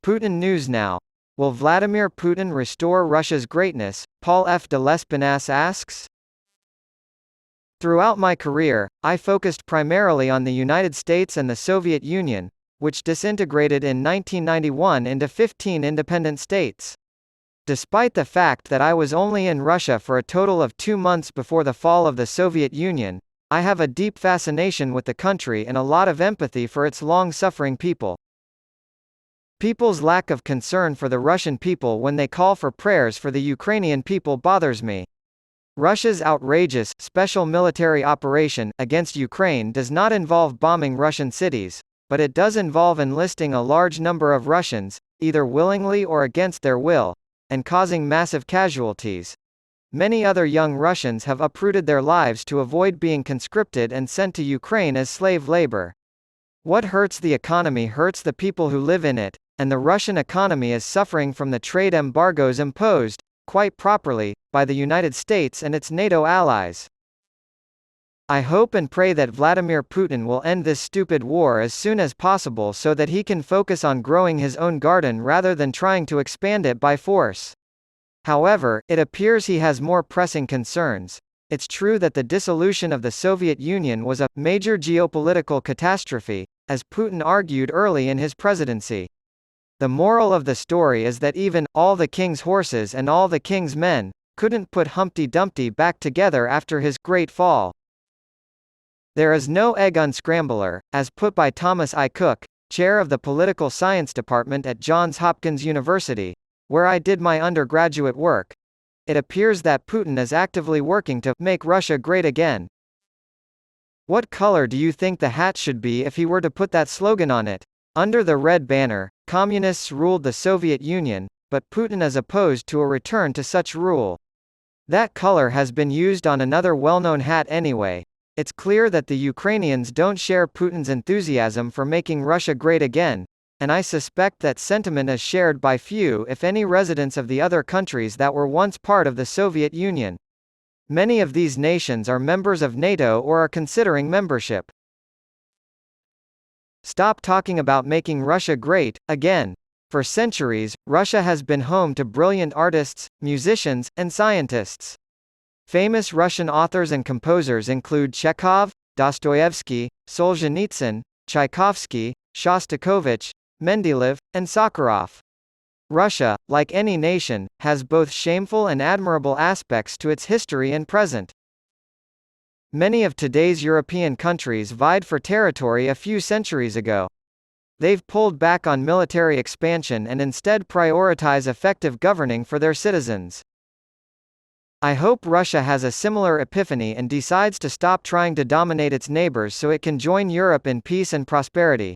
Putin News Now. Will Vladimir Putin restore Russia's greatness? Paul F. deLespinasse asks. Throughout my career, I focused primarily on the United States and the Soviet Union, which disintegrated in 1991 into 15 independent states. Despite the fact that I was only in Russia for a total of 2 months before the fall of the Soviet Union, I have a deep fascination with the country and a lot of empathy for its long-suffering people. People's lack of concern for the Russian people when they call for prayers for the Ukrainian people bothers me. Russia's outrageous, special military operation against Ukraine does not involve bombing Russian cities, but it does involve enlisting a large number of Russians, either willingly or against their will, and causing massive casualties. Many other young Russians have uprooted their lives to avoid being conscripted and sent to Ukraine as slave labor. What hurts the economy hurts the people who live in it, and the Russian economy is suffering from the trade embargoes imposed, quite properly, by the United States and its NATO allies. I hope and pray that Vladimir Putin will end this stupid war as soon as possible so that he can focus on growing his own garden rather than trying to expand it by force. However, it appears he has more pressing concerns. It's true that the dissolution of the Soviet Union was a major geopolitical catastrophe, as Putin argued early in his presidency. The moral of the story is that even all the king's horses and all the king's men couldn't put Humpty Dumpty back together after his great fall. There is no egg unscrambler, as put by Thomas I. Cook, chair of the Political Science Department at Johns Hopkins University, where I did my undergraduate work. It appears that Putin is actively working to make Russia great again. What color do you think the hat should be if he were to put that slogan on it? Under the red banner, communists ruled the Soviet Union, but Putin is opposed to a return to such rule. That color has been used on another well-known hat anyway. It's clear that the Ukrainians don't share Putin's enthusiasm for making Russia great again, and I suspect that sentiment is shared by few if any residents of the other countries that were once part of the Soviet Union. Many of these nations are members of NATO or are considering membership. Stop talking about making Russia great again. For centuries, Russia has been home to brilliant artists, musicians, and scientists. Famous Russian authors and composers include Chekhov, Dostoevsky, Solzhenitsyn, Tchaikovsky, Shostakovich, Mendeleev, and Sakharov. Russia, like any nation, has both shameful and admirable aspects to its history and present. Many of today's European countries vied for territory a few centuries ago. They've pulled back on military expansion and instead prioritize effective governing for their citizens. I hope Russia has a similar epiphany and decides to stop trying to dominate its neighbors so it can join Europe in peace and prosperity.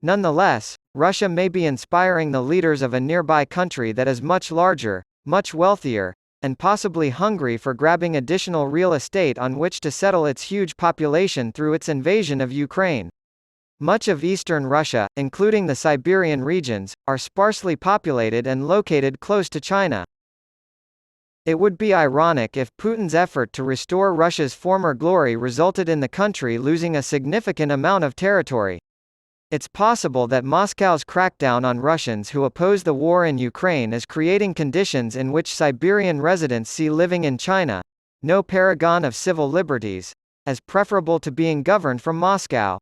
Nonetheless, Russia may be inspiring the leaders of a nearby country that is much larger, much wealthier, and possibly hungry for grabbing additional real estate on which to settle its huge population through its invasion of Ukraine. Much of eastern Russia, including the Siberian regions, are sparsely populated and located close to China. It would be ironic if Putin's effort to restore Russia's former glory resulted in the country losing a significant amount of territory. It's possible that Moscow's crackdown on Russians who oppose the war in Ukraine is creating conditions in which Siberian residents see living in China, no paragon of civil liberties, as preferable to being governed from Moscow.